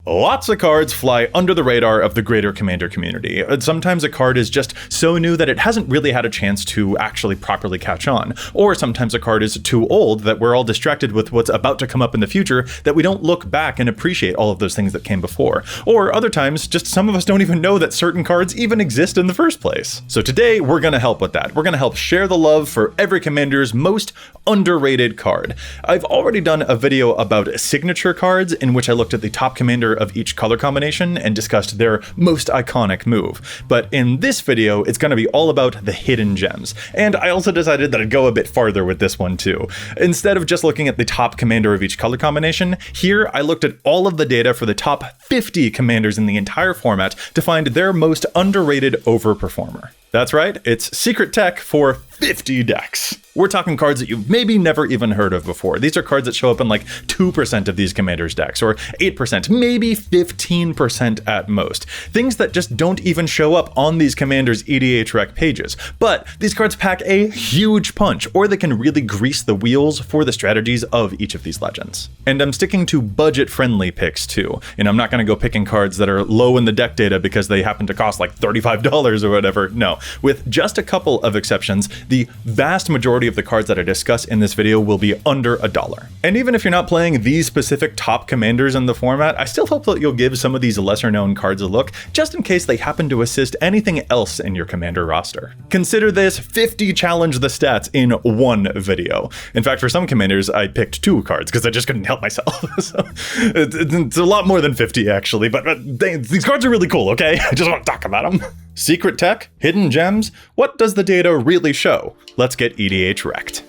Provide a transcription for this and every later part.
Lots of cards fly under the radar of the greater Commander community. Sometimes a card is just so new that it hasn't really had a chance to actually properly catch on. Or sometimes a card is too old that we're all distracted with what's about to come up in the future that we don't look back and appreciate all of those things that came before. Or other times, just some of us don't even know that certain cards even exist in the first place. So today, we're going to help with that. We're going to help share the love for every Commander's most underrated card. I've already done a video about signature cards in which I looked at the top Commander of each color combination and discussed their most iconic move. But in this video, it's going to be all about the hidden gems. And I also decided that I'd go a bit farther with this one too. Instead of just looking at the top Commander of each color combination, here I looked at all of the data for the top 50 Commanders in the entire format to find their most underrated overperformer. That's right, it's secret tech for 50 decks. We're talking cards that you've maybe never even heard of before. These are cards that show up in like 2% of these Commanders decks, or 8%, maybe 15% at most. Things that just don't even show up on these Commanders EDH rec pages. But these cards pack a huge punch, or they can really grease the wheels for the strategies of each of these legends. And I'm sticking to budget-friendly picks too. I'm not going to go picking cards that are low in the deck data because they happen to cost like $35 or whatever. No, with just a couple of exceptions, the vast majority of the cards that I discuss in this video will be under $1. And even if you're not playing these specific top Commanders in the format, I still hope that you'll give some of these lesser known cards a look, just in case they happen to assist anything else in your Commander roster. Consider this 50 challenge the stats in one video. In fact, for some Commanders, I picked 2 cards because I just couldn't help myself. So it's a lot more than 50 actually, but these cards are really cool, okay? I just want to talk about them. Secret tech? Hidden gems? What does the data really show? Let's get EDH wrecked.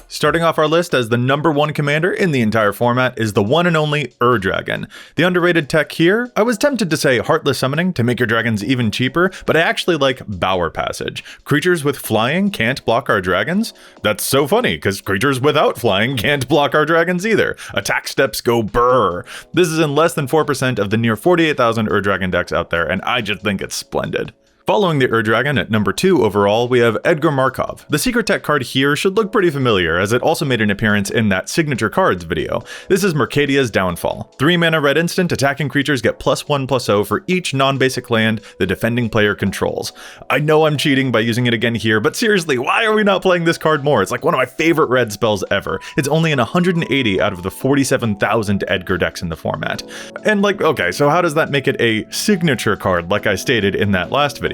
Starting off our list as the number 1 commander in the entire format is the one and only Ur-Dragon. The underrated tech here, I was tempted to say Heartless Summoning to make your dragons even cheaper, but I actually like Bower Passage. Creatures with flying can't block our dragons? That's so funny, because creatures without flying can't block our dragons either. Attack steps go brrr. This is in less than 4% of the near 48,000 Ur-Dragon decks out there, and I just think it's splendid. Following the Ur-Dragon at number 2 overall, we have Edgar Markov. The secret tech card here should look pretty familiar, as it also made an appearance in that Signature Cards video. This is Mercadia's Downfall. 3 mana red instant, attacking creatures get +1/+0 for each non-basic land the defending player controls. I know I'm cheating by using it again here, but seriously, why are we not playing this card more? It's like one of my favorite red spells ever. It's only in 180 out of the 47,000 Edgar decks in the format. And okay, so how does that make it a signature card like I stated in that last video?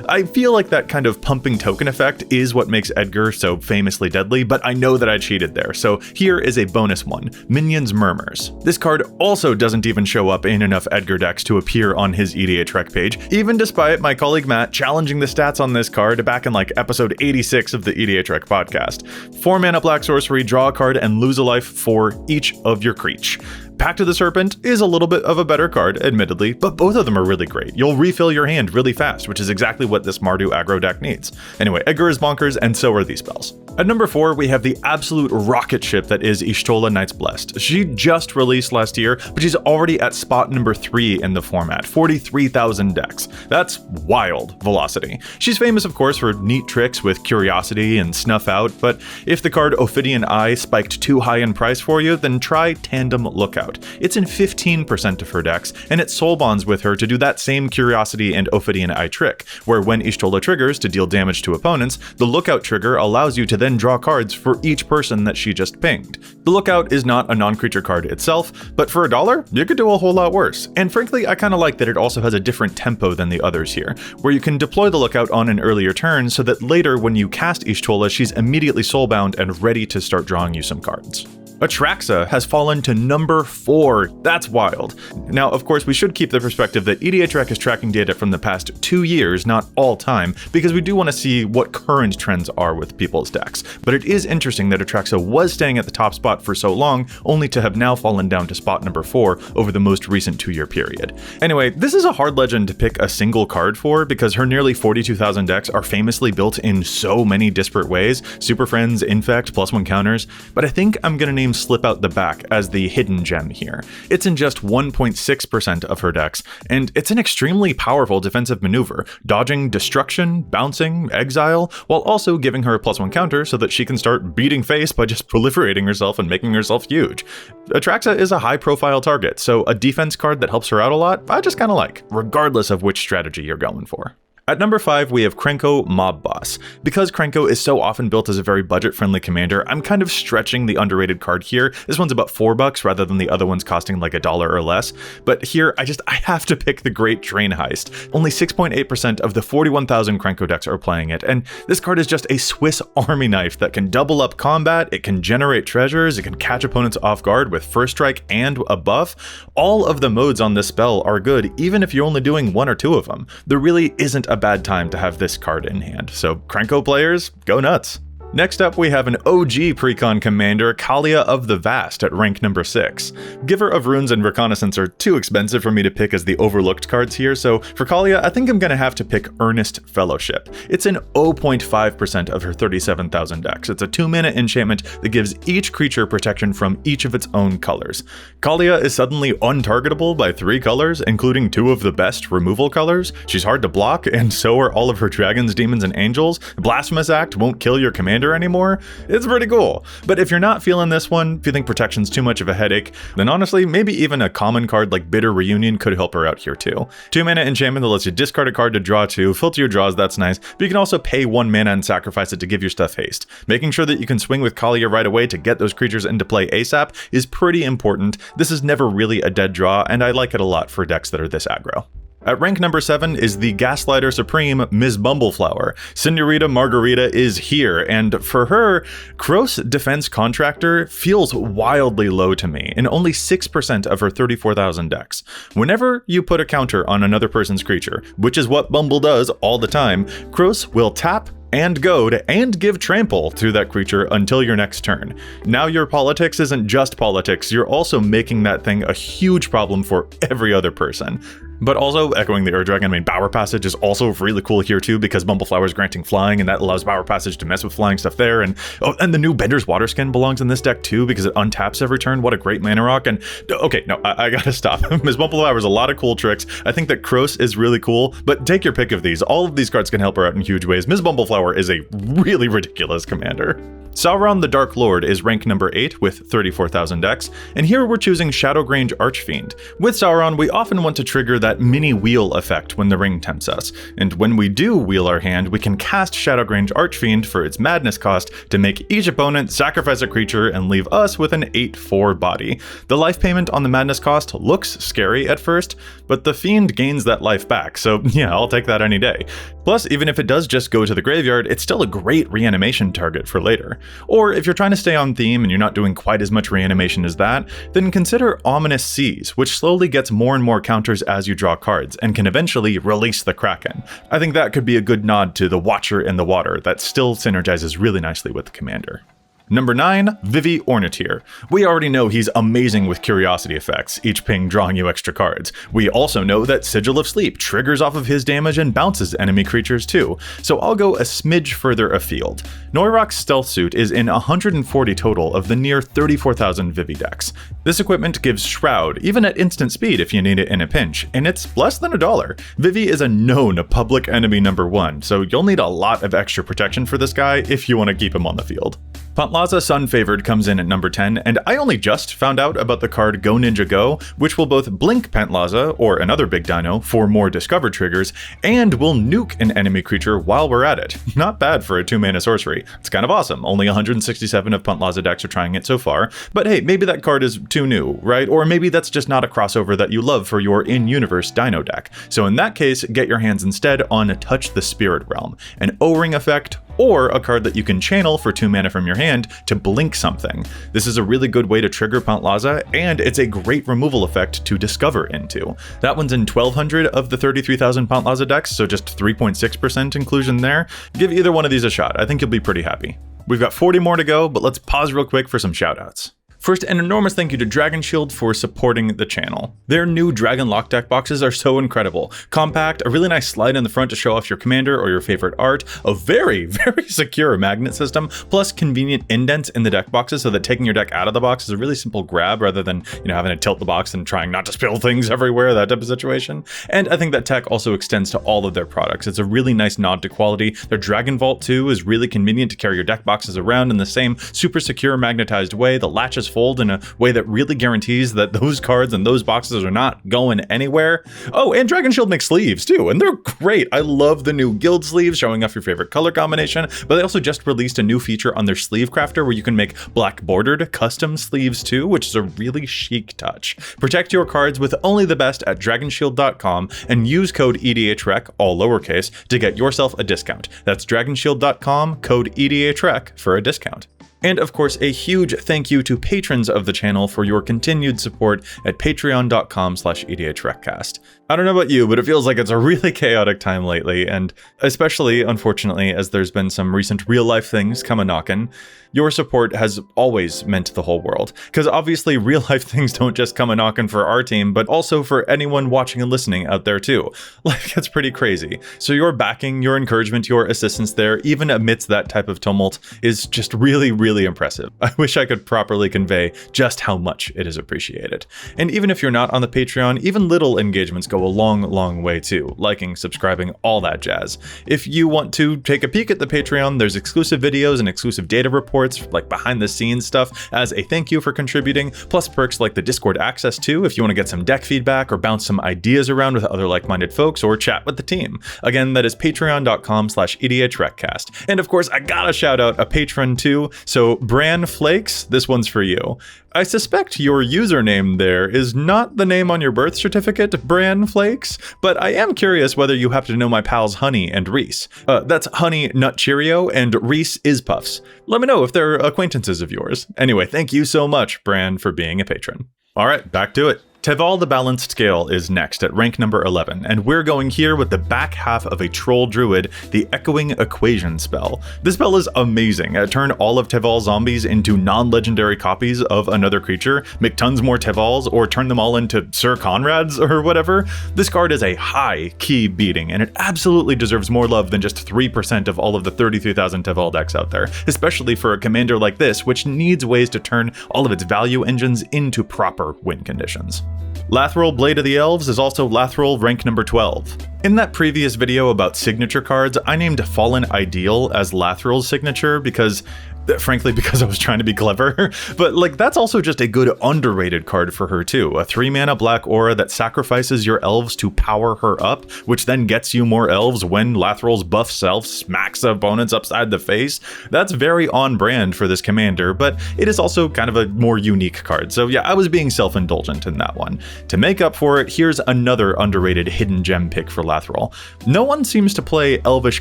I feel like that kind of pumping token effect is what makes Edgar so famously deadly, but I know that I cheated there, so here is a bonus one, Minions Murmurs. This card also doesn't even show up in enough Edgar decks to appear on his EDH rec page, even despite my colleague Matt challenging the stats on this card back in episode 86 of the EDH rec podcast. 4 mana black sorcery, draw a card, and lose a life for each of your creatures. Pact of the Serpent is a little bit of a better card, admittedly, but both of them are really great. You'll refill your hand really fast, which is exactly what this Mardu aggro deck needs. Anyway, Edgar is bonkers, and so are these spells. At number 4, we have the absolute rocket ship that is Y'shtola Knights Blessed. She just released last year, but she's already at spot number 3 in the format, 43,000 decks. That's wild velocity. She's famous, of course, for neat tricks with Curiosity and Snuff Out, but if the card Ophidian Eye spiked too high in price for you, then try Tandem Lookout. It's in 15% of her decks, and it soul bonds with her to do that same Curiosity and Ophidian Eye trick, where when Y'shtola triggers to deal damage to opponents, the Lookout trigger allows you to then draw cards for each person that she just pinged. The Lookout is not a non-creature card itself, but for $1, you could do a whole lot worse. And frankly, I kinda like that it also has a different tempo than the others here, where you can deploy the Lookout on an earlier turn so that later when you cast Y'shtola, she's immediately soulbound and ready to start drawing you some cards. Atraxa has fallen to number 4. That's wild. Now, of course, we should keep the perspective that EDH Rec is tracking data from the past 2 years, not all time, because we do want to see what current trends are with people's decks. But it is interesting that Atraxa was staying at the top spot for so long, only to have now fallen down to spot number 4 over the most recent 2-year period. Anyway, this is a hard legend to pick a single card for, because her nearly 42,000 decks are famously built in so many disparate ways, Super Friends, Infect, +1 counters, but I think I'm gonna name name slip out the back as the hidden gem here. It's in just 1.6% of her decks, and it's an extremely powerful defensive maneuver, dodging destruction, bouncing, exile, while also giving her a +1 counter so that she can start beating face by just proliferating herself and making herself huge. Atraxa is a high-profile target, so a defense card that helps her out a lot, I just kinda like, regardless of which strategy you're going for. At number 5, we have Krenko Mob Boss. Because Krenko is so often built as a very budget-friendly commander, I'm kind of stretching the underrated card here. This one's about $4 rather than the other ones costing like $1 or less. But here, I have to pick the Great Train Heist. Only 6.8% of the 41,000 Krenko decks are playing it, and this card is just a Swiss Army knife that can double up combat, it can generate treasures, it can catch opponents off guard with first strike and a buff. All of the modes on this spell are good, even if you're only doing 1 or 2 of them. There really isn't a bad time to have this card in hand, so Krenko players, go nuts! Next up, we have an OG Precon commander, Kaalia of the Vast, at rank number 6. Giver of Runes and Reconnaissance are too expensive for me to pick as the overlooked cards here, so for Kaalia, I think I'm gonna have to pick Earnest Fellowship. It's in 0.5% of her 37,000 decks. It's a 2-mana enchantment that gives each creature protection from each of its own colors. Kaalia is suddenly untargetable by 3 colors, including 2 of the best removal colors. She's hard to block, and so are all of her dragons, demons, and angels. Blasphemous Act won't kill your commander anymore. It's pretty cool. But if you're not feeling this one, if you think protection's too much of a headache, then honestly, maybe even a common card like Bitter Reunion could help her out here too. 2-mana enchantment that lets you discard a card to draw 2, filter your draws, that's nice, but you can also pay 1 mana and sacrifice it to give your stuff haste. Making sure that you can swing with Kaalia right away to get those creatures into play ASAP is pretty important. This is never really a dead draw, and I like it a lot for decks that are this aggro. At rank number 7 is the Gaslighter Supreme, Ms. Bumbleflower. Senorita Margarita is here, and for her, Kroos Defense Contractor feels wildly low to me, in only 6% of her 34,000 decks. Whenever you put a counter on another person's creature, which is what Bumble does all the time, Kroos will tap and goad and give trample to that creature until your next turn. Now your politics isn't just politics, you're also making that thing a huge problem for every other person. But also, echoing the Ur-Dragon, I mean, Bower Passage is also really cool here too, because Bumbleflower is granting flying, and that allows Bower Passage to mess with flying stuff there, and the new Bender's Water Skin belongs in this deck too, because it untaps every turn. What a great mana rock, and okay, no, I gotta stop. Ms. Bumbleflower has a lot of cool tricks. I think that Kroos is really cool, but take your pick of these. All of these cards can help her out in huge ways. Ms. Bumbleflower is a really ridiculous commander. Sauron the Dark Lord is rank number 8 with 34,000 decks, and here we're choosing Shadowgrange Archfiend. With Sauron, we often want to trigger that mini wheel effect when the ring tempts us, and when we do wheel our hand, we can cast Shadowgrange Archfiend for its madness cost to make each opponent sacrifice a creature and leave us with an 8/4 body. The life payment on the madness cost looks scary at first, but the fiend gains that life back, so yeah, I'll take that any day. Plus, even if it does just go to the graveyard, it's still a great reanimation target for later. Or if you're trying to stay on theme and you're not doing quite as much reanimation as that, then consider Ominous Seas, which slowly gets more and more counters as you draw cards, and can eventually release the Kraken. I think that could be a good nod to the Watcher in the Water that still synergizes really nicely with the commander. Number 9, Vivi Ornithir. We already know he's amazing with curiosity effects, each ping drawing you extra cards. We also know that Sigil of Sleep triggers off of his damage and bounces enemy creatures too, so I'll go a smidge further afield. Noirok's Stealth Suit is in 140 total of the near 34,000 Vivi decks. This equipment gives Shroud, even at instant speed if you need it in a pinch, and it's less than $1. Vivi is a known public enemy number 1, so you'll need a lot of extra protection for this guy if you want to keep him on the field. Pantlaza Sun Favored comes in at number 10, and I only just found out about the card Go Ninja Go, which will both blink Pantlaza, or another big dino, for more discover triggers, and will nuke an enemy creature while we're at it. Not bad for a 2-mana sorcery. It's kind of awesome. Only 167 of Pantlaza decks are trying it so far, but hey, maybe that card is too new, right? Or maybe that's just not a crossover that you love for your in-universe dino deck. So in that case, get your hands instead on Touch the Spirit Realm, an O-Ring effect, or a card that you can channel for 2 mana from your hand to blink something. This is a really good way to trigger Pantlaza, and it's a great removal effect to discover into. That one's in 1,200 of the 33,000 Pantlaza decks, so just 3.6% inclusion there. Give either one of these a shot, I think you'll be pretty happy. We've got 40 more to go, but let's pause real quick for some shoutouts. First, an enormous thank you to Dragon Shield for supporting the channel. Their new Dragon Lock deck boxes are so incredible. Compact, a really nice slide in the front to show off your commander or your favorite art, a very, very secure magnet system, plus convenient indents in the deck boxes so that taking your deck out of the box is a really simple grab rather than, having to tilt the box and trying not to spill things everywhere, that type of situation. And I think that tech also extends to all of their products. It's a really nice nod to quality. Their Dragon Vault 2 is really convenient to carry your deck boxes around in the same super secure magnetized way. The latches fold in a way that really guarantees that those cards and those boxes are not going anywhere. Oh, and Dragon Shield makes sleeves too, and they're great. I love the new guild sleeves showing off your favorite color combination, but they also just released a new feature on their sleeve crafter where you can make black bordered custom sleeves too, which is a really chic touch. Protect your cards with only the best at dragonshield.com and use code EDHREC, all lowercase, to get yourself a discount. That's dragonshield.com, code EDHREC for a discount. And of course, a huge thank you to patrons of the channel for your continued support at patreon.com/EDHRECcast. I don't know about you, but it feels like it's a really chaotic time lately, and especially, unfortunately, as there's been some recent real-life things come a-knockin', your support has always meant the whole world. Because obviously, real-life things don't just come a-knockin' for our team, but also for anyone watching and listening out there too. Like, that's pretty crazy. So your backing, your encouragement, your assistance there, even amidst that type of tumult, is just really, really impressive. I wish I could properly convey just how much it is appreciated. And even if you're not on the Patreon, even little engagements go a long, long way too. Liking, subscribing, all that jazz. If you want to take a peek at the Patreon, there's exclusive videos and exclusive data reports, like behind the scenes stuff, as a thank you for contributing, plus perks like the Discord access too, if you want to get some deck feedback or bounce some ideas around with other like-minded folks or chat with the team. Again, that is patreon.com/EDHRECcast. And of course, I gotta shout out a patron too, so Bran Flakes, this one's for you. I suspect your username there is not the name on your birth certificate, Bran Flakes, but I am curious whether you happen to know my pals Honey and Reese. That's Honey Nut Cheerio and Reese is Puffs. Let me know if they're acquaintances of yours. Anyway, thank you so much, Bran, for being a patron. All right, back to it. Teval the Balanced Scale is next at rank number 11, and we're going here with the back half of a Troll Druid, the Echoing Equation spell. This spell is amazing. Turn all of Teval's zombies into non-legendary copies of another creature, make tons more Tevals, or turn them all into Sir Conrads or whatever. This card is a high key beating, and it absolutely deserves more love than just 3% of all of the 33,000 Teval decks out there, especially for a commander like this, which needs ways to turn all of its value engines into proper win conditions. Lathril Blade of the Elves is also Lathril rank number 12. In that previous video about signature cards, I named Fallen Ideal as Lathril's signature because I was trying to be clever, but that's also just a good underrated card for her too. A 3-mana black aura that sacrifices your elves to power her up, which then gets you more elves when Lathril's buff self smacks opponents upside the face. That's very on brand for this commander, but it is also kind of a more unique card. So yeah, I was being self-indulgent in that one. To make up for it, here's another underrated hidden gem pick for Lathril. No one seems to play Elvish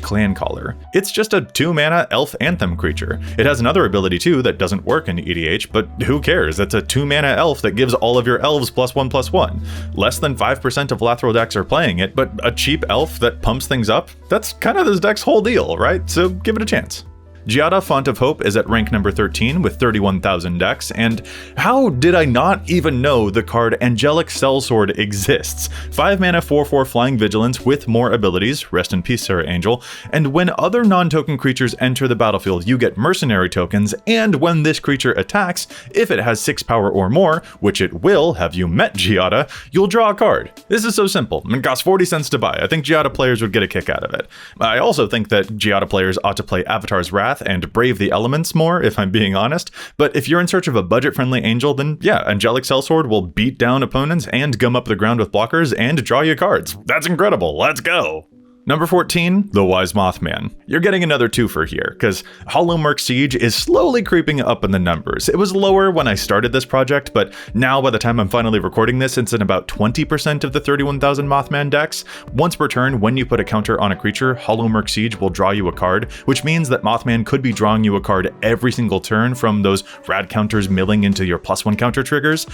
Clancaller. It's just a 2-mana elf anthem creature. It has another ability too that doesn't work in EDH, but who cares? It's a 2-mana elf that gives all of your elves +1/+1. Less than 5% of Lathril decks are playing it, but a cheap elf that pumps things up? That's kind of this deck's whole deal, right? So give it a chance. Giada Font of Hope is at rank number 13 with 31,000 decks, and how did I not even know the card Angelic Sellsword exists? 5-mana 4/4 Flying Vigilance with more abilities, rest in peace Sarah Angel, and when other non-token creatures enter the battlefield you get mercenary tokens, and when this creature attacks, if it has 6 power or more, which it will, have you met Giada, you'll draw a card. This is so simple, and it costs 40 cents to buy. I think Giada players would get a kick out of it. I also think that Giada players ought to play Avatar's Wrath and Brave the Elements more, if I'm being honest. But if you're in search of a budget-friendly angel, then yeah, Angelic Sellsword will beat down opponents and gum up the ground with blockers and draw you cards. That's incredible. Let's go. Number 14, the Wise Mothman. You're getting another twofer here, because Hollow Merc Siege is slowly creeping up in the numbers. It was lower when I started this project, but now by the time I'm finally recording this, it's in about 20% of the 31,000 Mothman decks. Once per turn, when you put a counter on a creature, Hollow Merc Siege will draw you a card, which means that Mothman could be drawing you a card every single turn from those rad counters milling into your +1 counter triggers.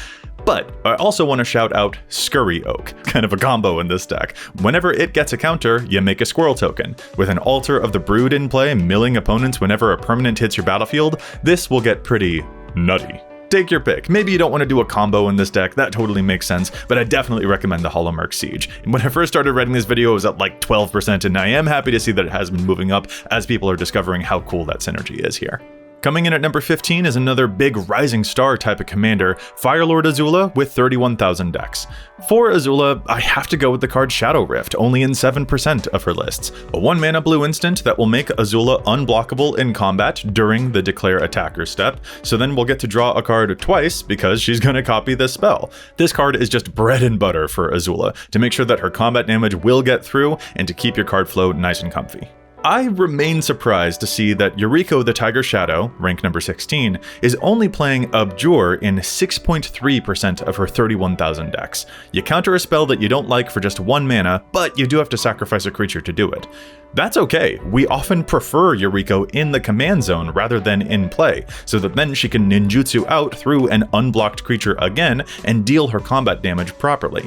But I also want to shout out Scurry Oak, kind of a combo in this deck. Whenever it gets a counter, you make a squirrel token. With an Altar of the Brood in play, milling opponents whenever a permanent hits your battlefield, this will get pretty nutty. Take your pick. Maybe you don't want to do a combo in this deck, that totally makes sense, but I definitely recommend the Hollowmark Siege. When I first started writing this video, it was at like 12%, and I am happy to see that it has been moving up as people are discovering how cool that synergy is here. Coming in at number 15 is another big rising star type of commander, Firelord Azula with 31,000 decks. For Azula, I have to go with the card Shadow Rift, only in 7% of her lists. A 1-mana blue instant that will make Azula unblockable in combat during the declare attacker step, so then we'll get to draw a card twice because she's gonna copy this spell. This card is just bread and butter for Azula, to make sure that her combat damage will get through and to keep your card flow nice and comfy. I remain surprised to see that Yuriko the Tiger Shadow, rank number 16, is only playing Abjure in 6.3% of her 31,000 decks. You counter a spell that you don't like for just 1 mana, but you do have to sacrifice a creature to do it. That's okay, we often prefer Yuriko in the command zone rather than in play, so that then she can ninjutsu out through an unblocked creature again and deal her combat damage properly.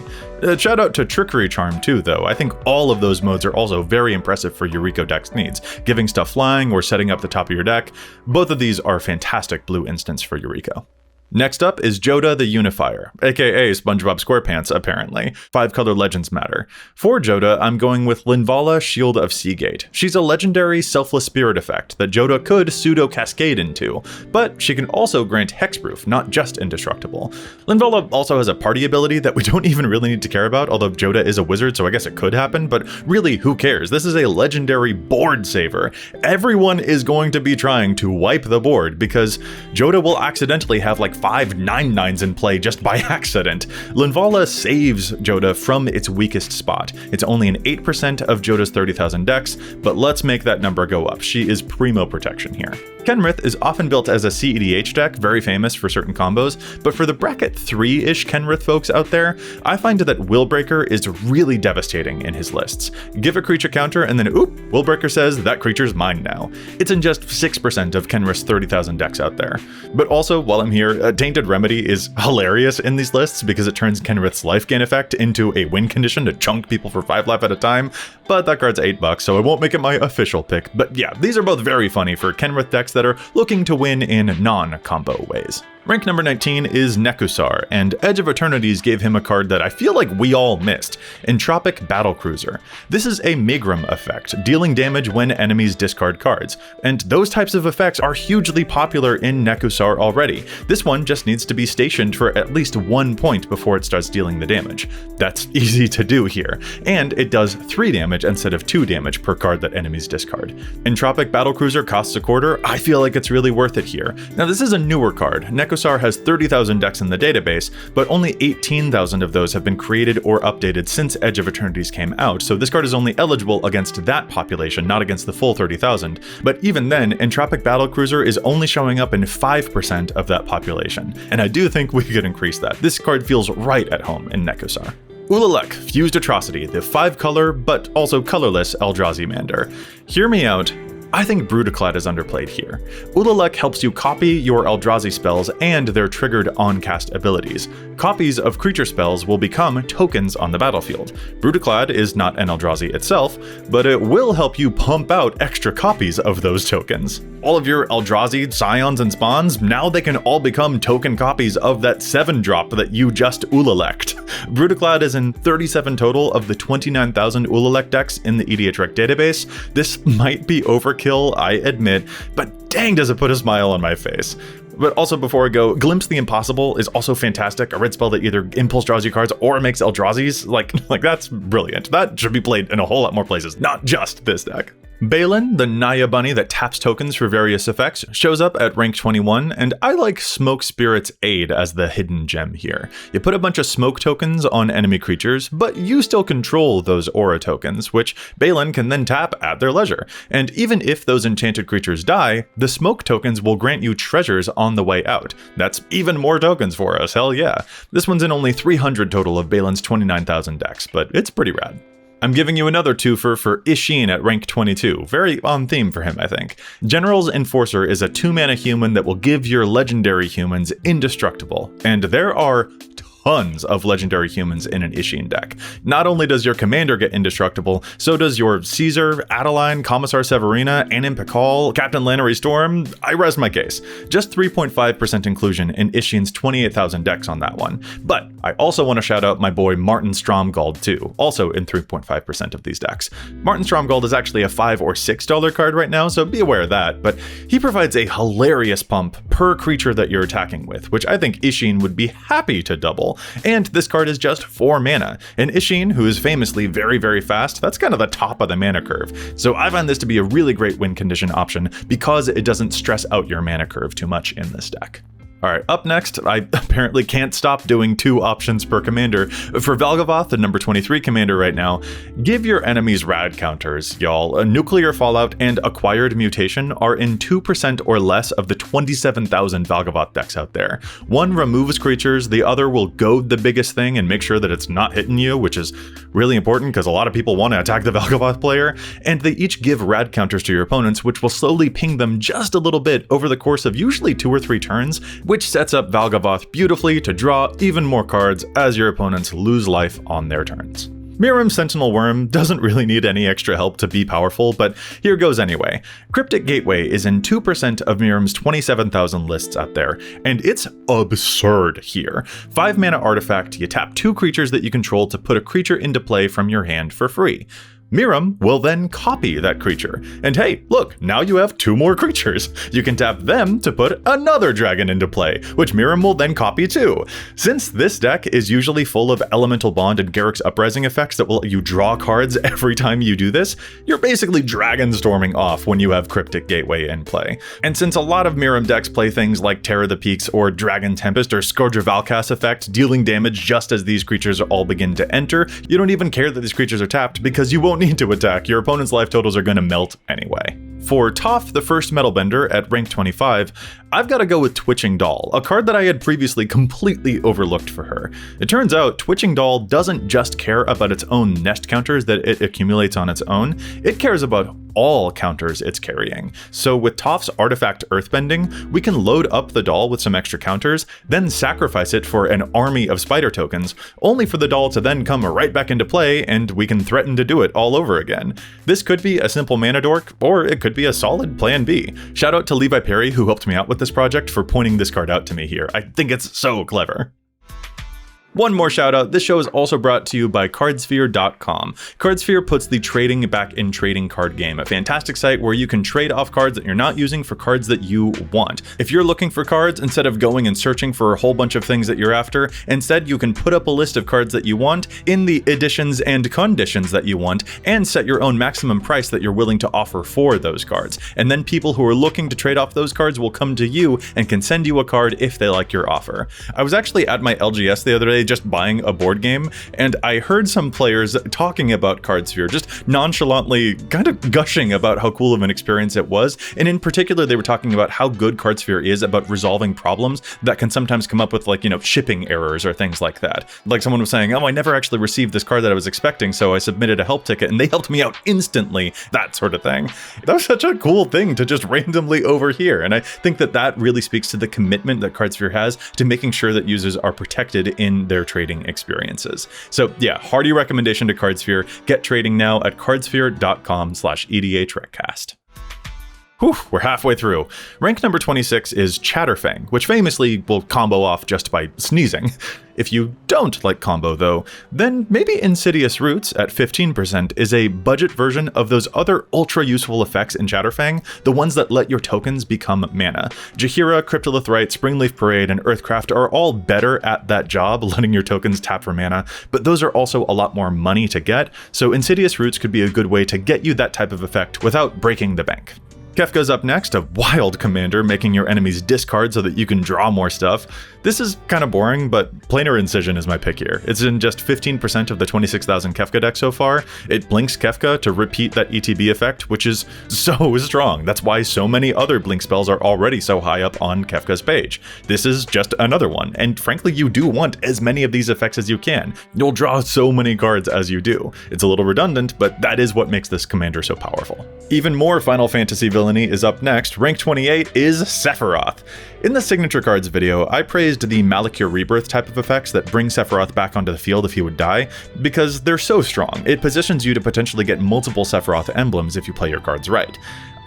Shout out to Trickery Charm too though, I think all of those modes are also very impressive for Yuriko deck's needs, giving stuff flying or setting up the top of your deck. Both of these are fantastic blue instants for Yuriko. Next up is Jodah the Unifier, aka SpongeBob SquarePants apparently. 5-color legends matter. For Jodah, I'm going with Linvala, Shield of Seagate. She's a legendary selfless spirit effect that Jodah could pseudo-cascade into, but she can also grant hexproof, not just indestructible. Linvala also has a party ability that we don't even really need to care about, although Jodah is a wizard, so I guess it could happen, but really, who cares? This is a legendary board saver. Everyone is going to be trying to wipe the board because Jodah will accidentally have like 5 9/9s in play just by accident. Linvala saves Jodah from its weakest spot. It's only an 8% of Jodah's 30,000 decks, but let's make that number go up. She is primo protection here. Kenrith is often built as a CEDH deck, very famous for certain combos, but for the bracket 3-ish Kenrith folks out there, I find that Willbreaker is really devastating in his lists. Give a creature counter and then oop, Willbreaker says that creature's mine now. It's in just 6% of Kenrith's 30,000 decks out there. But also, while I'm here, Tainted Remedy is hilarious in these lists because it turns Kenrith's life gain effect into a win condition to chunk people for 5 life at a time, but that card's $8, so I won't make it my official pick. But yeah, these are both very funny for Kenrith decks that are looking to win in non-combo ways. Rank number 19 is Nekusar, and Edge of Eternities gave him a card that I feel like we all missed, Entropic Battlecruiser. This is a Miirym effect, dealing damage when enemies discard cards, and those types of effects are hugely popular in Nekusar already. This one just needs to be stationed for at least 1 point before it starts dealing the damage. That's easy to do here, and it does 3 damage instead of 2 damage per card that enemies discard. Entropic Battlecruiser costs a quarter. I feel like it's really worth it here. Now this is a newer card. Nekusar has 30,000 decks in the database, but only 18,000 of those have been created or updated since Edge of Eternities came out, so this card is only eligible against that population, not against the full 30,000. But even then, Entropic Battlecruiser is only showing up in 5% of that population, and I do think we could increase that. This card feels right at home in Nekusar. Ulalek, Fused Atrocity, the 5-color but also colorless Eldrazi Mander. Hear me out. I think Brutaclad is underplayed here. Ulalek helps you copy your Eldrazi spells and their triggered on-cast abilities. Copies of creature spells will become tokens on the battlefield. Brutaclad is not an Eldrazi itself, but it will help you pump out extra copies of those tokens. All of your Eldrazi Scions and Spawns, now they can all become token copies of that 7-drop that you just Ulalek'd. Brutaclad is in 37 total of the 29,000 Ulalek decks in the EDHREC database. This might be overkill, I admit, but dang does it put a smile on my face. But also before I go, Glimpse the Impossible is also fantastic, a red spell that either impulse draws you cards or makes Eldrazi's, like that's brilliant. That should be played in a whole lot more places, not just this deck. Baylen, the Naya bunny that taps tokens for various effects, shows up at rank 21, and I like Smoke Spirit's Aid as the hidden gem here. You put a bunch of smoke tokens on enemy creatures, but you still control those aura tokens, which Baylen can then tap at their leisure. And even if those enchanted creatures die, the smoke tokens will grant you treasures on the way out. That's even more tokens for us, hell yeah. This one's in only 300 total of Baylen's 29,000 decks, but it's pretty rad. I'm giving you another twofer for Isshin at rank 22, very on theme for him I think. General's Enforcer is a 2-mana human that will give your legendary humans indestructible, and there are tons of legendary humans in an Isshin deck. Not only does your commander get indestructible, so does your Caesar, Adeline, Commissar Severina, Anim Pakal, Captain Lannery Storm. I rest my case. Just 3.5% inclusion in Isshin's 28,000 decks on that one. But I also want to shout out my boy Martin Stromgald too, also in 3.5% of these decks. Martin Stromgald is actually a $5 or $6 card right now, so be aware of that, but he provides a hilarious pump per creature that you're attacking with, which I think Isshin would be happy to double. And this card is just 4 mana. And Isshin, who is famously very, very fast, that's kind of the top of the mana curve. So I find this to be a really great win condition option because it doesn't stress out your mana curve too much in this deck. Alright, up next, I apparently can't stop doing 2 options per commander. For Valgavoth, the number 23 commander right now, give your enemies rad counters, y'all. A Nuclear Fallout and Acquired Mutation are in 2% or less of the 27,000 Valgavoth decks out there. One removes creatures, the other will goad the biggest thing and make sure that it's not hitting you, which is really important because a lot of people want to attack the Valgavoth player, and they each give rad counters to your opponents, which will slowly ping them just a little bit over the course of usually 2 or 3 turns, which sets up Valgavoth beautifully to draw even more cards as your opponents lose life on their turns. Miirym Sentinel Worm doesn't really need any extra help to be powerful, but here goes anyway. Cryptic Gateway is in 2% of Miirym's 27,000 lists out there, and it's absurd here. 5 mana artifact, you tap 2 creatures that you control to put a creature into play from your hand for free. Miirym will then copy that creature. And hey, look, now you have 2 more creatures. You can tap them to put another dragon into play, which Miirym will then copy too. Since this deck is usually full of Elemental Bond and Garruk's Uprising effects that will let you draw cards every time you do this, you're basically dragon storming off when you have Cryptic Gateway in play. And since a lot of Miirym decks play things like Terror the Peaks or Dragon Tempest or Scourge of Valkas effect, dealing damage just as these creatures all begin to enter, you don't even care that these creatures are tapped because you won't need to attack. Your opponent's life totals are going to melt anyway. For Toph, the first Metalbender at rank 25, I've got to go with Twitching Doll, a card that I had previously completely overlooked for her. It turns out Twitching Doll doesn't just care about its own nest counters that it accumulates on its own, it cares about all counters it's carrying. So with Toph's Artifact Earthbending, we can load up the doll with some extra counters, then sacrifice it for an army of spider tokens, only for the doll to then come right back into play and we can threaten to do it all over again. This could be a simple mana dork, or it could be a solid plan B. Shout out to Levi Perry who helped me out with this project for pointing this card out to me here. I think it's so clever. One more shout out, this show is also brought to you by Cardsphere.com. Cardsphere puts the trading back in trading card game, a fantastic site where you can trade off cards that you're not using for cards that you want. If you're looking for cards, instead of going and searching for a whole bunch of things that you're after, instead you can put up a list of cards that you want in the editions and conditions that you want, and set your own maximum price that you're willing to offer for those cards. And then people who are looking to trade off those cards will come to you and can send you a card if they like your offer. I was actually at my LGS the other day just buying a board game, and I heard some players talking about Cardsphere, just nonchalantly kind of gushing about how cool of an experience it was, and in particular they were talking about how good Cardsphere is about resolving problems that can sometimes come up with, like, you know, shipping errors or things like that. Like someone was saying, oh, I never actually received this card that I was expecting, so I submitted a help ticket and they helped me out instantly, that sort of thing. That was such a cool thing to just randomly overhear, and I think that that really speaks to the commitment that Cardsphere has to making sure that users are protected in their trading experiences. So yeah, hearty recommendation to Cardsphere. Get trading now at cardsphere.com/EDHRECast. Whew, we're halfway through. Rank number 26 is Chatterfang, which famously will combo off just by sneezing. If you don't like combo though, then maybe Insidious Roots at 15% is a budget version of those other ultra useful effects in Chatterfang, the ones that let your tokens become mana. Jaheira, Cryptolithrite, Springleaf Parade, and Earthcraft are all better at that job, letting your tokens tap for mana, but those are also a lot more money to get, so Insidious Roots could be a good way to get you that type of effect without breaking the bank. Kefka's up next, a wild commander making your enemies discard so that you can draw more stuff. This is kind of boring, but Planar Incision is my pick here. It's in just 15% of the 26,000 Kefka deck so far. It blinks Kefka to repeat that ETB effect, which is so strong. That's why so many other blink spells are already so high up on Kefka's page. This is just another one, and frankly you do want as many of these effects as you can. You'll draw so many cards as you do. It's a little redundant, but that is what makes this commander so powerful. Even more Final Fantasy villains villainy is up next. Rank 28 is Sephiroth. In the Signature Cards video, I praised the Malakir Rebirth type of effects that bring Sephiroth back onto the field if he would die, because they're so strong. It positions you to potentially get multiple Sephiroth emblems if you play your cards right.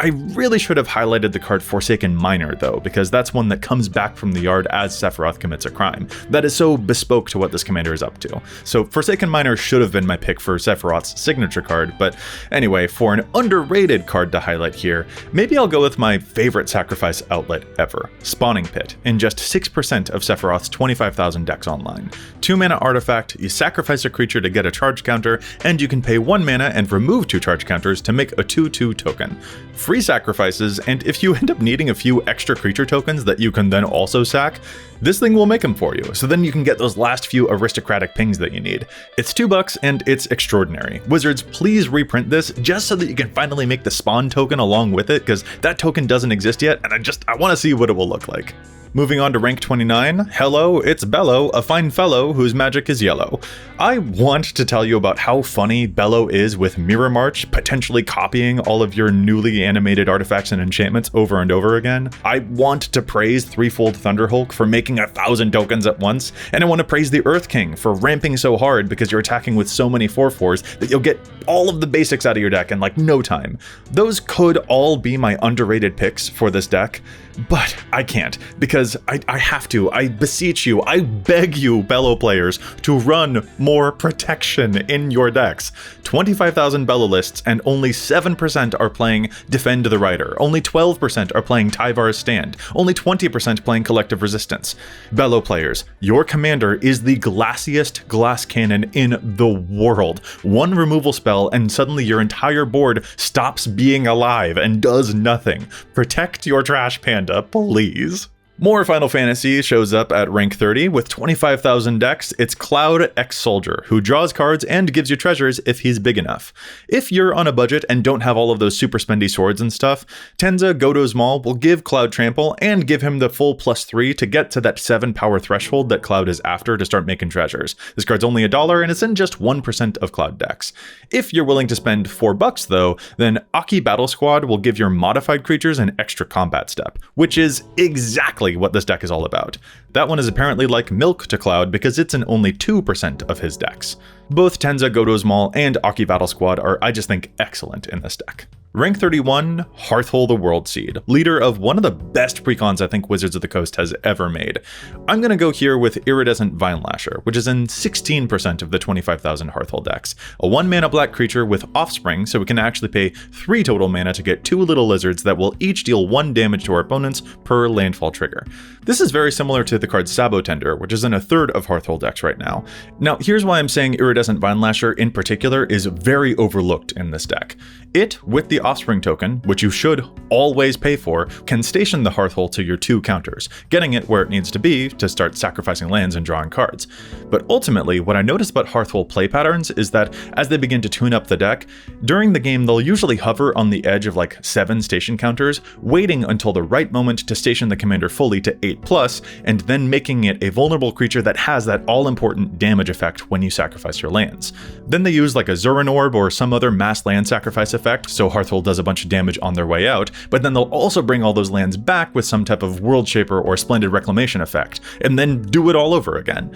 I really should have highlighted the card Forsaken Miner though, because that's one that comes back from the yard as Sephiroth commits a crime. That is so bespoke to what this commander is up to. So Forsaken Miner should have been my pick for Sephiroth's signature card, but anyway, for an underrated card to highlight here, maybe I'll go with my favorite sacrifice outlet ever, Spawning Pit, in just 6% of Sephiroth's 25,000 decks online. 2 mana artifact, you sacrifice a creature to get a charge counter, and you can pay 1 mana and remove 2 charge counters to make a 2/2 token. Free sacrifices, and if you end up needing a few extra creature tokens that you can then also sack, this thing will make them for you, so then you can get those last few aristocratic pings that you need. It's $2 and it's extraordinary. Wizards, please reprint this just so that you can finally make the spawn token along with it, because that token doesn't exist yet, and I want to see what it will look like. Moving on to rank 29, hello, it's Bello, a fine fellow whose magic is yellow. I want to tell you about how funny Bello is with Mirror March, potentially copying all of your newly animated artifacts and enchantments over and over again. I want to praise Threefold Thunderhulk for making 1,000 tokens at once, and I want to praise the Earth King for ramping so hard because you're attacking with so many 4/4s that you'll get all of the basics out of your deck in like no time. Those could all be my underrated picks for this deck, but I can't, because I have to. I beseech you, I beg you, Bello players, to run more protection in your decks. 25,000 Bello lists, and only 7% are playing Defend the Rider. Only 12% are playing Tyvar's Stand. Only 20% playing Collective Resistance. Bello players, your commander is the glassiest glass cannon in the world. One removal spell, and suddenly your entire board stops being alive and does nothing. Protect your trash panda, please. More Final Fantasy shows up at rank 30 with 25,000 decks. It's Cloud X-Soldier, who draws cards and gives you treasures if he's big enough. If you're on a budget and don't have all of those super spendy swords and stuff, Tenza Godo's Maul will give Cloud Trample and give him the full +3 to get to that 7 power threshold that Cloud is after to start making treasures. This card's only $1 and it's in just 1% of Cloud decks. If you're willing to spend $4 though, then Aki Battle Squad will give your modified creatures an extra combat step, which is exactly what this deck is all about. That one is apparently like milk to Cloud because it's in only 2% of his decks. Both Tenza Godo's Maul and Aki Battle Squad are, I just think, excellent in this deck. Rank 31, Hearthhull the World Seed, leader of one of the best precons I think Wizards of the Coast has ever made. I'm going to go here with Iridescent Vine Lasher, which is in 16% of the 25,000 Hearthhull decks. A 1-mana black creature with Offspring, so we can actually pay 3 total mana to get 2 little lizards that will each deal 1 damage to our opponents per landfall trigger. This is very similar to the card Sabotender, which is in 1/3 of Hearthhull decks right now. Now, here's why I'm saying Iridescent Vine Lasher in particular is very overlooked in this deck. It, with the Offspring token, which you should always pay for, can station the Hearthhull to your 2 counters, getting it where it needs to be to start sacrificing lands and drawing cards. But ultimately, what I noticed about Hearthhull play patterns is that as they begin to tune up the deck, during the game they'll usually hover on the edge of like 7 station counters, waiting until the right moment to station the commander fully to 8+, and then making it a vulnerable creature that has that all-important damage effect when you sacrifice your lands. Then they use like a Zurin Orb or some other mass land sacrifice effect, so Hearthhull does a bunch of damage on their way out, but then they'll also bring all those lands back with some type of World Shaper or Splendid Reclamation effect, and then do it all over again.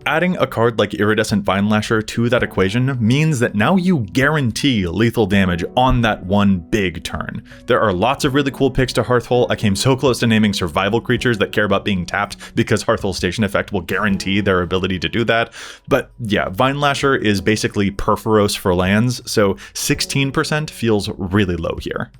Adding a card like Iridescent Vine Lasher to that equation means that now you guarantee lethal damage on that one big turn. There are lots of really cool picks to Hearthhull. I came so close to naming survival creatures that care about being tapped because Hearthhull Station Effect will guarantee their ability to do that. But yeah, Vine Lasher is basically Perforos for lands, so 16% feels really low here.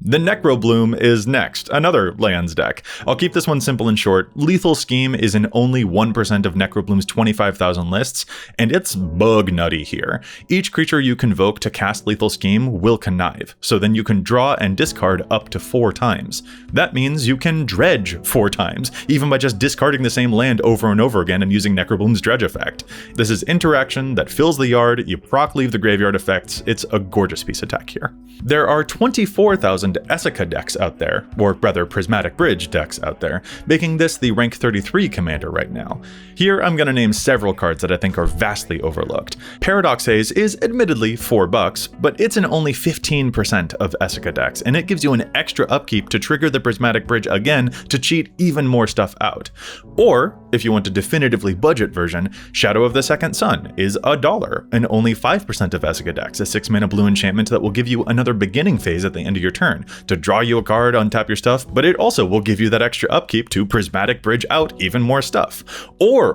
The Necrobloom is next, another lands deck. I'll keep this one simple and short. Lethal Scheme is in only 1% of Necrobloom's 25,000 lists, and it's bug nutty here. Each creature you convoke to cast Lethal Scheme will connive, so then you can draw and discard up to 4 times. That means you can dredge 4 times, even by just discarding the same land over and over again and using Necrobloom's dredge effect. This is interaction that fills the yard, you proc leave the graveyard effects, it's a gorgeous piece of tech here. There are 24,000 20,000 Esika decks out there, or rather Prismatic Bridge decks out there, making this the rank 33 commander right now. Here I'm going to name several cards that I think are vastly overlooked. Paradox Haze is admittedly $4, but it's in only 15% of Esika decks, and it gives you an extra upkeep to trigger the Prismatic Bridge again to cheat even more stuff out. Or, if you want a definitively budget version, Shadow of the Second Sun is $1, and only 5% of Esika decks, a 6-mana blue enchantment that will give you another beginning phase at the end of your turn to draw you a card, untap your stuff, but it also will give you that extra upkeep to Prismatic Bridge out even more stuff. Or,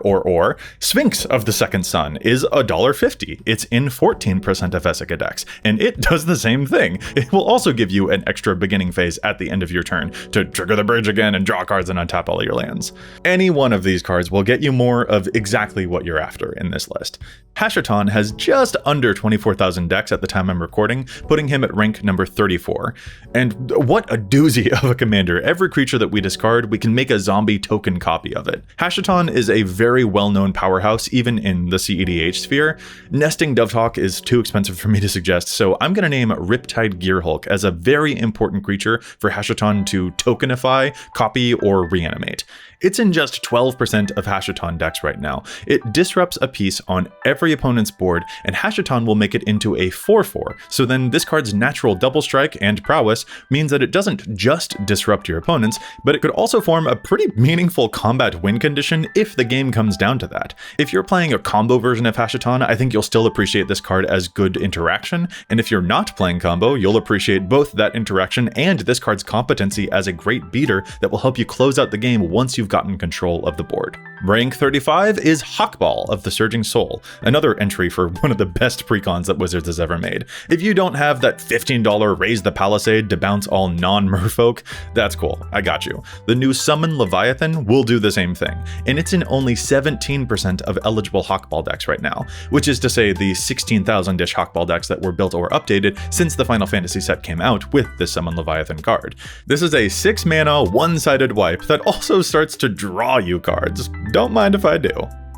Sphinx of the Second Sun is $1.50. It's in 14% of Esika decks, and it does the same thing. It will also give you an extra beginning phase at the end of your turn to trigger the bridge again and draw cards and untap all your lands. Any one of these cards will get you more of exactly what you're after in this list. Hashaton has just under 24,000 decks at the time I'm recording, putting him at rank number 34. And what a doozy of a commander. Every creature that we discard, we can make a zombie token copy of it. Hashaton is a very well-known powerhouse, even in the CEDH sphere. Nesting Dovehawk is too expensive for me to suggest, so I'm going to name Riptide Gearhulk as a very important creature for Hashaton to tokenify, copy, or reanimate. It's in just 12% of Hashaton decks right now. It disrupts a piece on every opponent's board, and Hashaton will make it into a 4/4, so then this card's natural double strike and prowess means that it doesn't just disrupt your opponents, but it could also form a pretty meaningful combat win condition if the game comes down to that. If you're playing a combo version of Hashaton, I think you'll still appreciate this card as good interaction, and if you're not playing combo, you'll appreciate both that interaction and this card's competency as a great beater that will help you close out the game once you've gotten control of the board. Rank 35 is Hawkball of the Surging Soul, another entry for one of the best precons that Wizards has ever made. If you don't have that $15 Raise the Palisade to bounce all non-merfolk, that's cool, I got you. The new Summon Leviathan will do the same thing, and it's in only 17% of eligible Hawkball decks right now, which is to say the 16,000-ish Hawkball decks that were built or updated since the Final Fantasy set came out with the Summon Leviathan card. This is a 6-mana, one-sided wipe that also starts to draw you cards. Don't mind if I do.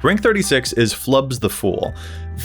Rank 36 is Flubs the Fool.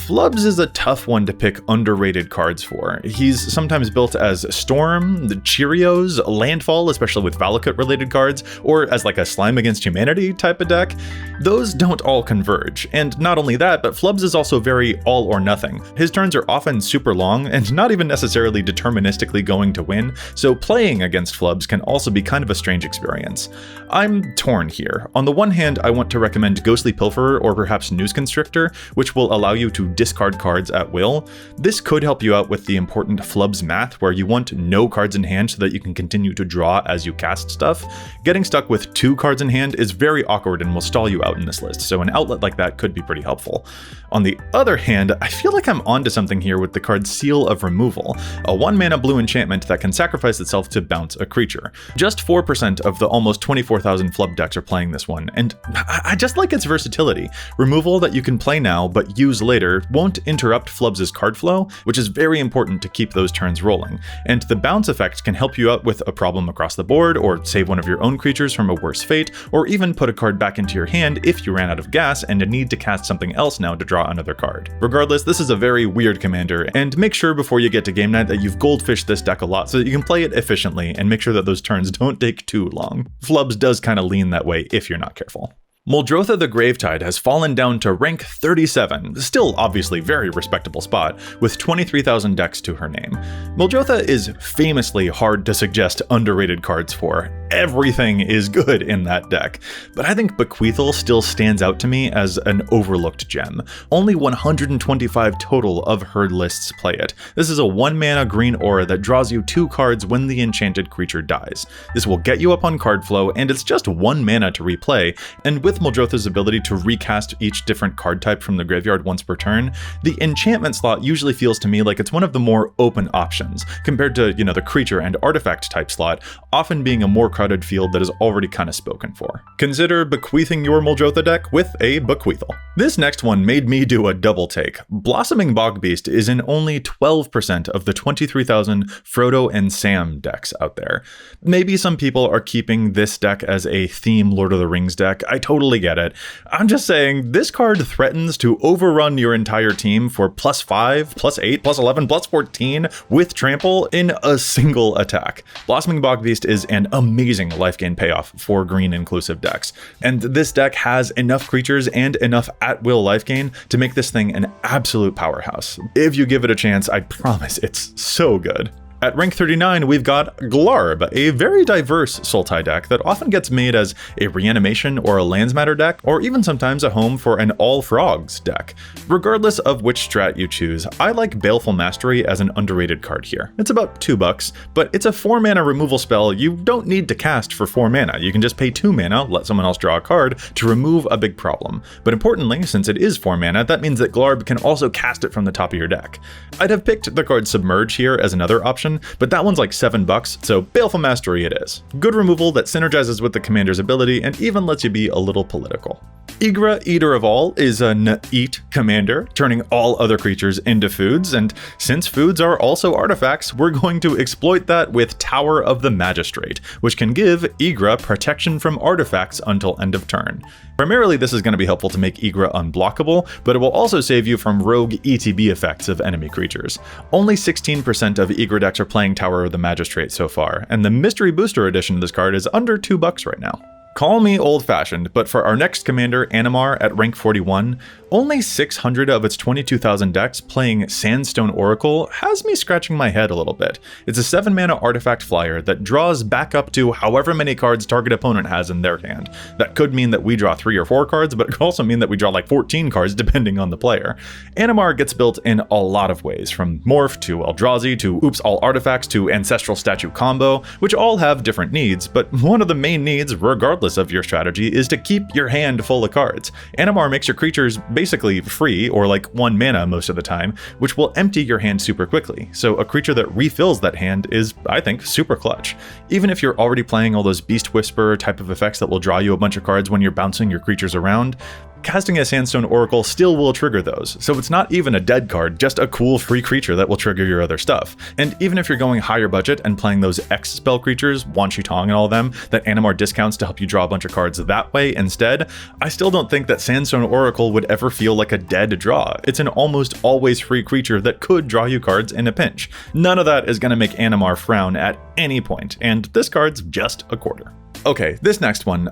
Flubs is a tough one to pick underrated cards for. He's sometimes built as Storm, the Cheerios, Landfall, especially with Valakut related cards, or as like a Slime Against Humanity type of deck. Those don't all converge, and not only that, but Flubs is also very all or nothing. His turns are often super long and not even necessarily deterministically going to win, so playing against Flubs can also be kind of a strange experience. I'm torn here. On the one hand, I want to recommend Ghostly Pilferer or perhaps News Constrictor, which will allow you to discard cards at will. This could help you out with the important Flubs math, where you want no cards in hand so that you can continue to draw as you cast stuff. Getting stuck with 2 cards in hand is very awkward and will stall you out in this list, so an outlet like that could be pretty helpful. On the other hand, I feel like I'm onto something here with the card Seal of Removal, a 1-mana blue enchantment that can sacrifice itself to bounce a creature. Just 4% of the almost 24,000 Flub decks are playing this one, and I just like its versatility. Removal that you can play now but use later won't interrupt Flubs' card flow, which is very important to keep those turns rolling, and the bounce effect can help you out with a problem across the board, or save one of your own creatures from a worse fate, or even put a card back into your hand if you ran out of gas and need to cast something else now to draw another card. Regardless, this is a very weird commander, and make sure before you get to game night that you've goldfished this deck a lot so that you can play it efficiently and make sure that those turns don't take too long. Flubs does kind of lean that way if you're not careful. Muldrotha the Gravetide has fallen down to rank 37, still obviously very respectable spot, with 23,000 decks to her name. Muldrotha is famously hard to suggest underrated cards for. Everything is good in that deck, but I think Bequeathal still stands out to me as an overlooked gem. Only 125 total of her lists play it. This is a 1-mana green aura that draws you 2 cards when the enchanted creature dies. This will get you up on card flow, and it's just 1 mana to replay, and with Muldrotha's ability to recast each different card type from the graveyard once per turn, the enchantment slot usually feels to me like it's one of the more open options, compared to, the creature and artifact type slot, often being a more crowded field that is already kind of spoken for. Consider bequeathing your Muldrotha deck with a bequeathal. This next one made me do a double take. Blossoming Bogbeast is in only 12% of the 23,000 Frodo and Sam decks out there. Maybe some people are keeping this deck as a theme Lord of the Rings deck. I totally get it. I'm just saying, this card threatens to overrun your entire team for +5, +8, +11, +14 with trample in a single attack. Blossoming Bogbeast is an amazing life gain payoff for green inclusive decks, and this deck has enough creatures and enough at-will life gain to make this thing an absolute powerhouse. If you give it a chance, I promise it's so good. At rank 39, we've got Glarb, a very diverse Sultai deck that often gets made as a reanimation or a lands matter deck, or even sometimes a home for an all frogs deck. Regardless of which strat you choose, I like Baleful Mastery as an underrated card here. It's about $2, but it's a 4 mana removal spell you don't need to cast for 4 mana. You can just pay 2 mana, let someone else draw a card to remove a big problem. But importantly, since it is 4 mana, that means that Glarb can also cast it from the top of your deck. I'd have picked the card Submerge here as another option, but that one's like $7, so Baleful Mastery it is. Good removal that synergizes with the commander's ability and even lets you be a little political. Igra, Eater of All, is an eat commander, turning all other creatures into foods, and since foods are also artifacts, we're going to exploit that with Tower of the Magistrate, which can give Igra protection from artifacts until end of turn. Primarily, this is going to be helpful to make Igra unblockable, but it will also save you from rogue ETB effects of enemy creatures. Only 16% of Igra decks are playing Tower of the Magistrate so far, and the Mystery Booster edition of this card is under $2 right now. Call me old-fashioned, but for our next commander, Animar, at rank 41, only 600 of its 22,000 decks playing Sandstone Oracle has me scratching my head a little bit. It's a 7-mana artifact flyer that draws back up to however many cards target opponent has in their hand. That could mean that we draw 3 or 4 cards, but it could also mean that we draw like 14 cards depending on the player. Animar gets built in a lot of ways, from Morph to Eldrazi to Oops All Artifacts to Ancestral Statue combo, which all have different needs, but one of the main needs, regardless of your strategy, is to keep your hand full of cards. Animar makes your creatures basically free, or like 1 mana most of the time, which will empty your hand super quickly. So a creature that refills that hand is, I think, super clutch. Even if you're already playing all those Beast Whisperer type of effects that will draw you a bunch of cards when you're bouncing your creatures around, casting a Sandstone Oracle still will trigger those, so it's not even a dead card, just a cool free creature that will trigger your other stuff. And even if you're going higher budget and playing those X spell creatures, Wan Shi Tong and all of them, that Animar discounts to help you draw a bunch of cards that way instead, I still don't think that Sandstone Oracle would ever feel like a dead draw. It's an almost always free creature that could draw you cards in a pinch. None of that is going to make Animar frown at any point, and this card's just a quarter. Okay, this next one,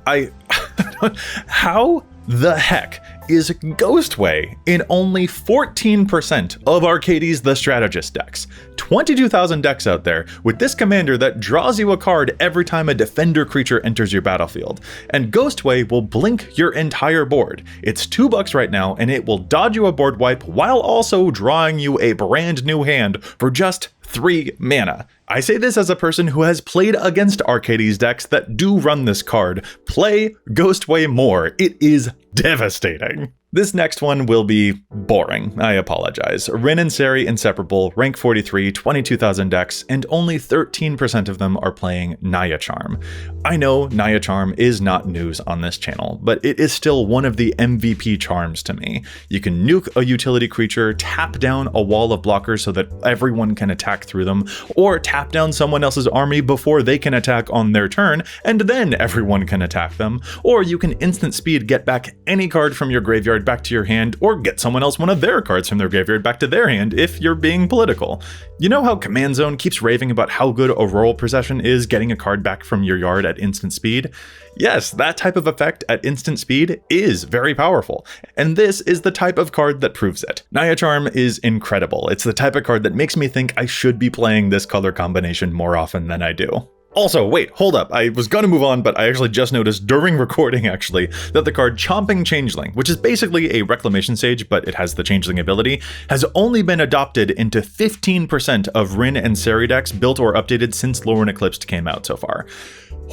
how the heck is Ghostway in only 14% of Arcades the Strategist decks? 22,000 decks out there with this commander that draws you a card every time a defender creature enters your battlefield. And Ghostway will blink your entire board. It's $2 right now, and it will dodge you a board wipe while also drawing you a brand new hand for just 3 mana. I say this as a person who has played against Arcades decks that do run this card. Play Ghostway more. It is devastating. This next one will be boring, I apologize. Rin and Seri Inseparable, rank 43, 22,000 decks, and only 13% of them are playing Naya Charm. I know Naya Charm is not news on this channel, but it is still one of the MVP charms to me. You can nuke a utility creature, tap down a wall of blockers so that everyone can attack through them, or tap down someone else's army before they can attack on their turn, and then everyone can attack them. Or you can instant speed get back any card from your graveyard back to your hand, or get someone else one of their cards from their graveyard back to their hand if you're being political. You know how Command Zone keeps raving about how good Auroral Procession is getting a card back from your yard at instant speed? Yes, that type of effect at instant speed is very powerful, and this is the type of card that proves it. Naya Charm is incredible. It's the type of card that makes me think I should be playing this color combination more often than I do. Also, wait, hold up. I was gonna move on, but I actually just noticed during recording, that the card Chomping Changeling, which is basically a Reclamation Sage, but it has the Changeling ability, has only been adopted into 15% of Rin and Seri decks built or updated since Lorwyn Eclipsed came out so far.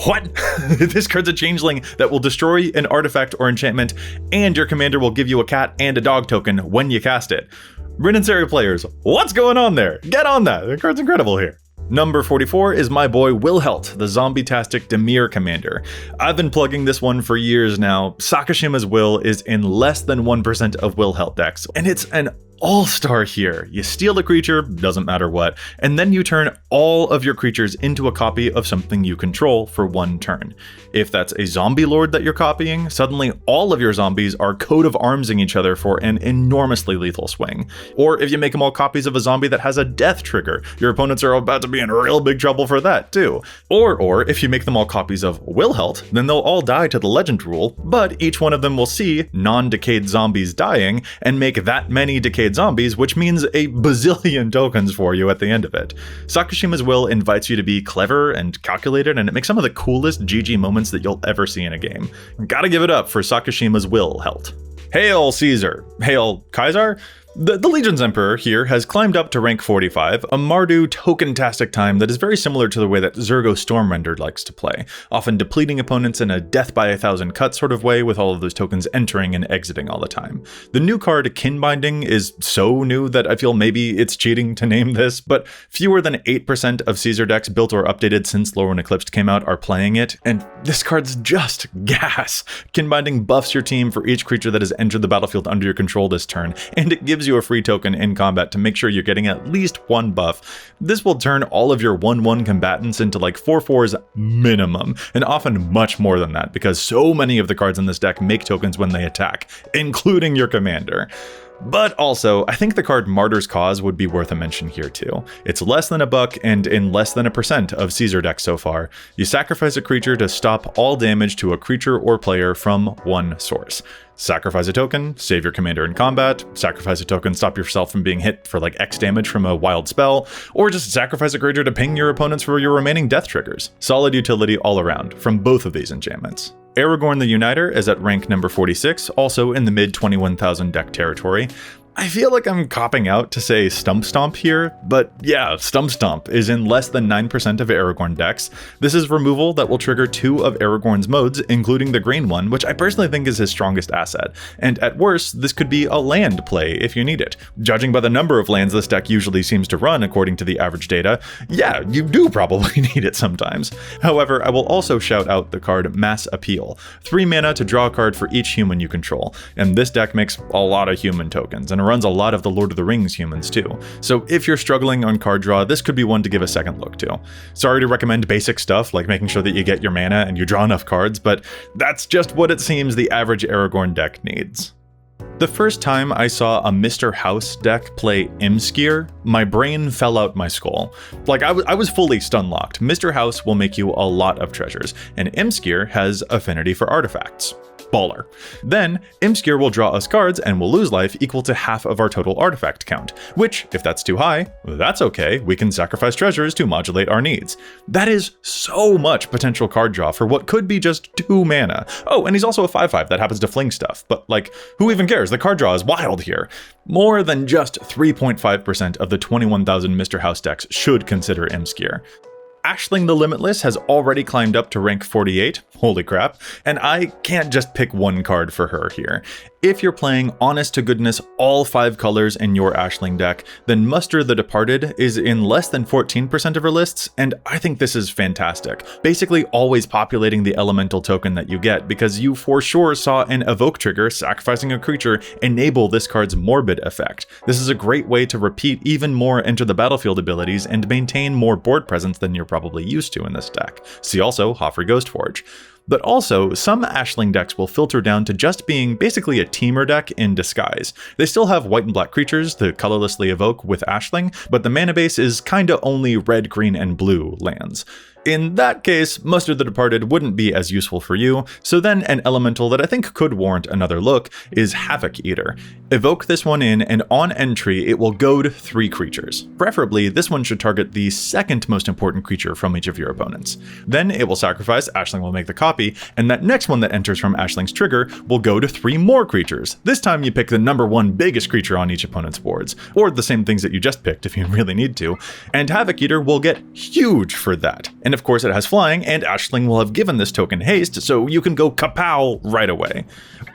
What? This card's a Changeling that will destroy an artifact or enchantment, and your commander will give you a cat and a dog token when you cast it. Rin and Seri players, what's going on there? Get on that. The card's incredible here. Number 44 is my boy Wilhelt, the zombie-tastic Dimir commander. I've been plugging this one for years now. Sakashima's Will is in less than 1% of Wilhelt decks, and it's an all-star here. You steal a creature, doesn't matter what, and then you turn all of your creatures into a copy of something you control for one turn. If that's a zombie lord that you're copying, suddenly all of your zombies are coat of armsing each other for an enormously lethal swing. Or if you make them all copies of a zombie that has a death trigger, your opponents are about to be in real big trouble for that too. Or if you make them all copies of Wilhelt, then they'll all die to the legend rule, but each one of them will see non-decayed zombies dying and make that many decayed zombies, which means a bazillion tokens for you at the end of it. Sakashima's Will invites you to be clever and calculated, and it makes some of the coolest GG moments that you'll ever see in a game. Gotta give it up for Sakashima's Will Helt. Hail Caesar! Hail Kaisar! The Legion's Emperor here has climbed up to rank 45, a Mardu token-tastic time that is very similar to the way that Zergo Stormrender likes to play, often depleting opponents in a death by 1,000 cut sort of way with all of those tokens entering and exiting all the time. The new card Kinbinding is so new that I feel maybe it's cheating to name this, but fewer than 8% of Caesar decks built or updated since Lorwyn Eclipsed came out are playing it, and this card's just gas. Kinbinding buffs your team for each creature that has entered the battlefield under your control this turn, and it gives you a free token in combat to make sure you're getting at least one buff. This will turn all of your 1/1 combatants into like 4/4s minimum, and often much more than that, because so many of the cards in this deck make tokens when they attack, including your commander. But also, I think the card Martyr's Cause would be worth a mention here too. It's less than $1 and in less than 1% of Caesar decks so far. You sacrifice a creature to stop all damage to a creature or player from one source. Sacrifice a token, save your commander in combat, sacrifice a token, stop yourself from being hit for like X damage from a wild spell, or just sacrifice a creature to ping your opponents for your remaining death triggers. Solid utility all around from both of these enchantments. Aragorn the Uniter is at rank number 46, also in the mid 21,000 deck territory. I feel like I'm copping out to say Stump Stomp here, but yeah, Stump Stomp is in less than 9% of Aragorn decks. This is removal that will trigger 2 of Aragorn's modes, including the green one, which I personally think is his strongest asset. And at worst, this could be a land play if you need it. Judging by the number of lands this deck usually seems to run according to the average data, yeah, you do probably need it sometimes. However, I will also shout out the card Mass Appeal. 3 mana to draw a card for each human you control, and this deck makes a lot of human tokens, and runs a lot of the Lord of the Rings humans too. So if you're struggling on card draw, this could be one to give a second look to. Sorry to recommend basic stuff like making sure that you get your mana and you draw enough cards, but that's just what it seems the average Aragorn deck needs. The first time I saw a Mr. House deck play Imskir, my brain fell out my skull. Like I was fully stun-locked. Mr. House will make you a lot of treasures, and Imskir has affinity for artifacts. Baller. Then, Imskir will draw us cards and will lose life equal to half of our total artifact count, which, if that's too high, that's okay, we can sacrifice treasures to modulate our needs. That is so much potential card draw for what could be just 2 mana. Oh, and he's also a 5/5 that happens to fling stuff, but like, who even cares? The card draw is wild here. More than just 3.5% of the 21,000 Mr. House decks should consider Imskir. Ashling the Limitless has already climbed up to rank 48, holy crap, and I can't just pick one card for her here. If you're playing honest to goodness all 5 colors in your Ashling deck, then Muster the Departed is in less than 14% of her lists, and I think this is fantastic. Basically always populating the elemental token that you get, because you for sure saw an evoke trigger, sacrificing a creature, enable this card's Morbid effect. This is a great way to repeat even more enter the battlefield abilities and maintain more board presence than you're probably used to in this deck. See also Hoffrey Ghostforge. But also, some Ashling decks will filter down to just being basically a teamer deck in disguise. They still have white and black creatures to colorlessly evoke with Ashling, but the mana base is kinda only red, green, and blue lands. In that case, Muster the Departed wouldn't be as useful for you, so then an elemental that I think could warrant another look is Havoc Eater. Evoke this one in, and on entry it will goad 3 creatures. Preferably, this one should target the second most important creature from each of your opponents. Then it will sacrifice, Ashling will make the copy, and that next one that enters from Ashling's trigger will goad 3 more creatures. This time you pick the number 1 biggest creature on each opponent's boards, or the same things that you just picked if you really need to, and Havoc Eater will get huge for that. And of course it has flying, and Aisling will have given this token haste, so you can go kapow right away.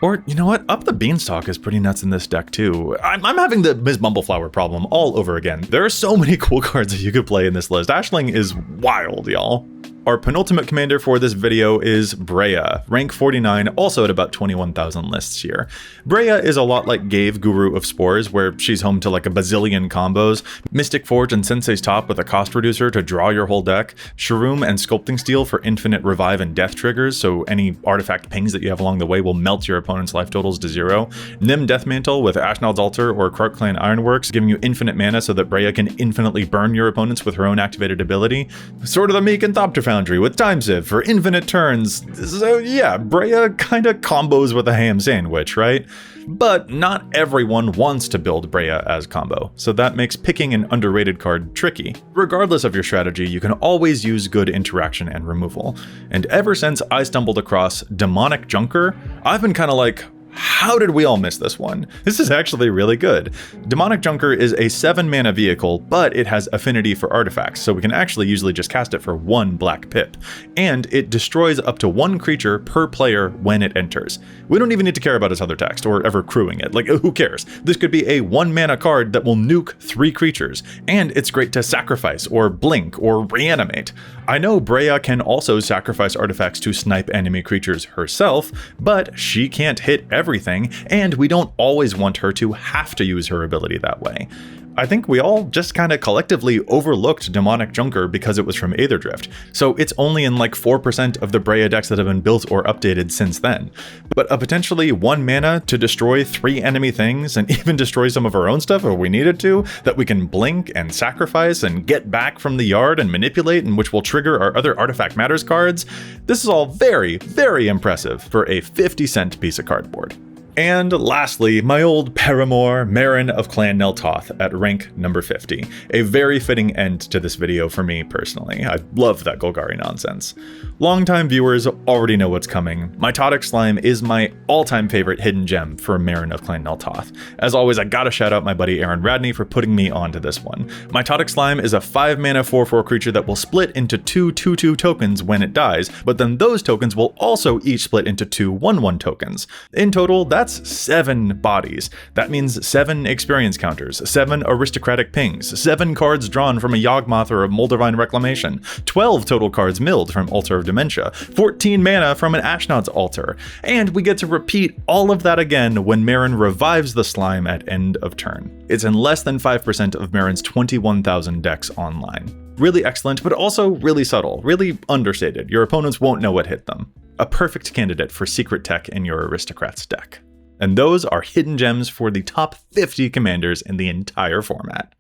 Or, you know what, Up the Beanstalk is pretty nuts in this deck too. I'm having the Ms. Bumbleflower problem all over again. There are so many cool cards that you could play in this list. Aisling is wild, y'all. Our penultimate commander for this video is Breya, rank 49, also at about 21,000 lists here. Breya is a lot like Gave, Guru of Spores, where she's home to like a bazillion combos, Mystic Forge and Sensei's Top with a cost reducer to draw your whole deck, Shroom and Sculpting Steel for infinite revive and death triggers, so any artifact pings that you have along the way will melt your opponent's life totals to 0, Nim Deathmantle with Ashnod's Altar or Krark Clan Ironworks, giving you infinite mana so that Breya can infinitely burn your opponents with her own activated ability, Sword of the Meek and Thopter Foundry with Time Sieve for infinite turns. So yeah, Breya kinda combos with a ham sandwich, right? But not everyone wants to build Breya as combo, so that makes picking an underrated card tricky. Regardless of your strategy, you can always use good interaction and removal. And ever since I stumbled across Demonic Junker, I've been kinda like, how did we all miss this one? This is actually really good. Demonic Junker is a 7-mana vehicle, but it has affinity for artifacts, so we can actually usually just cast it for 1 black pip. And it destroys up to 1 creature per player when it enters. We don't even need to care about its other text or ever crewing it, like who cares? This could be a 1-mana card that will nuke 3 creatures, and it's great to sacrifice or blink or reanimate. I know Breya can also sacrifice artifacts to snipe enemy creatures herself, but she can't hit everything, and we don't always want her to have to use her ability that way. I think we all just kind of collectively overlooked Demonic Junker because it was from Aetherdrift, so it's only in like 4% of the Breya decks that have been built or updated since then. But a potentially 1 mana to destroy 3 enemy things and even destroy some of our own stuff if we needed to, that we can blink and sacrifice and get back from the yard and manipulate, and which will trigger our other Artifact Matters cards, this is all very, very impressive for a 50-cent piece of cardboard. And lastly, my old paramour, Miirym of Clan Neltoth at rank number 50. A very fitting end to this video for me personally. I love that Golgari nonsense. Longtime viewers already know what's coming. Mitotic Slime is my all-time favorite hidden gem for Miirym of Clan Neltoth. As always, I gotta shout out my buddy Aaron Radney for putting me onto this one. Mitotic Slime is a 5-mana 4/4 creature that will split into 2 2/2 tokens when it dies, but then those tokens will also each split into 2 1/1 tokens. In total, that's 7 bodies. That means 7 experience counters, 7 aristocratic pings, 7 cards drawn from a Yawgmoth or a Moldavine Reclamation, 12 total cards milled from Altar of Dementia, 14 mana from an Ashnod's Altar, and we get to repeat all of that again when Miirym revives the slime at end of turn. It's in less than 5% of Mirren's 21,000 decks online. Really excellent, but also really subtle, really understated. Your opponents won't know what hit them. A perfect candidate for secret tech in your Aristocrats deck. And those are hidden gems for the top 50 commanders in the entire format.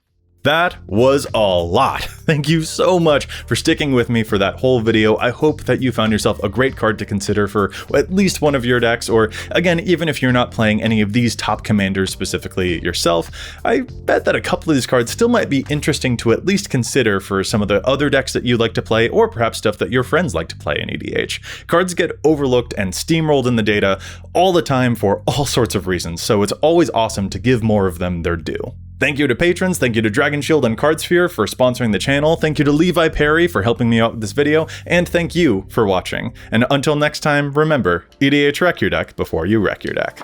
That was a lot. Thank you so much for sticking with me for that whole video. I hope that you found yourself a great card to consider for at least one of your decks, or again, even if you're not playing any of these top commanders specifically yourself, I bet that a couple of these cards still might be interesting to at least consider for some of the other decks that you like to play, or perhaps stuff that your friends like to play in EDH. Cards get overlooked and steamrolled in the data all the time for all sorts of reasons, so it's always awesome to give more of them their due. Thank you to patrons, thank you to Dragon Shield and Cardsphere for sponsoring the channel, thank you to Levi Perry for helping me out with this video, and thank you for watching. And until next time, remember, EDH wreck your deck before you wreck your deck.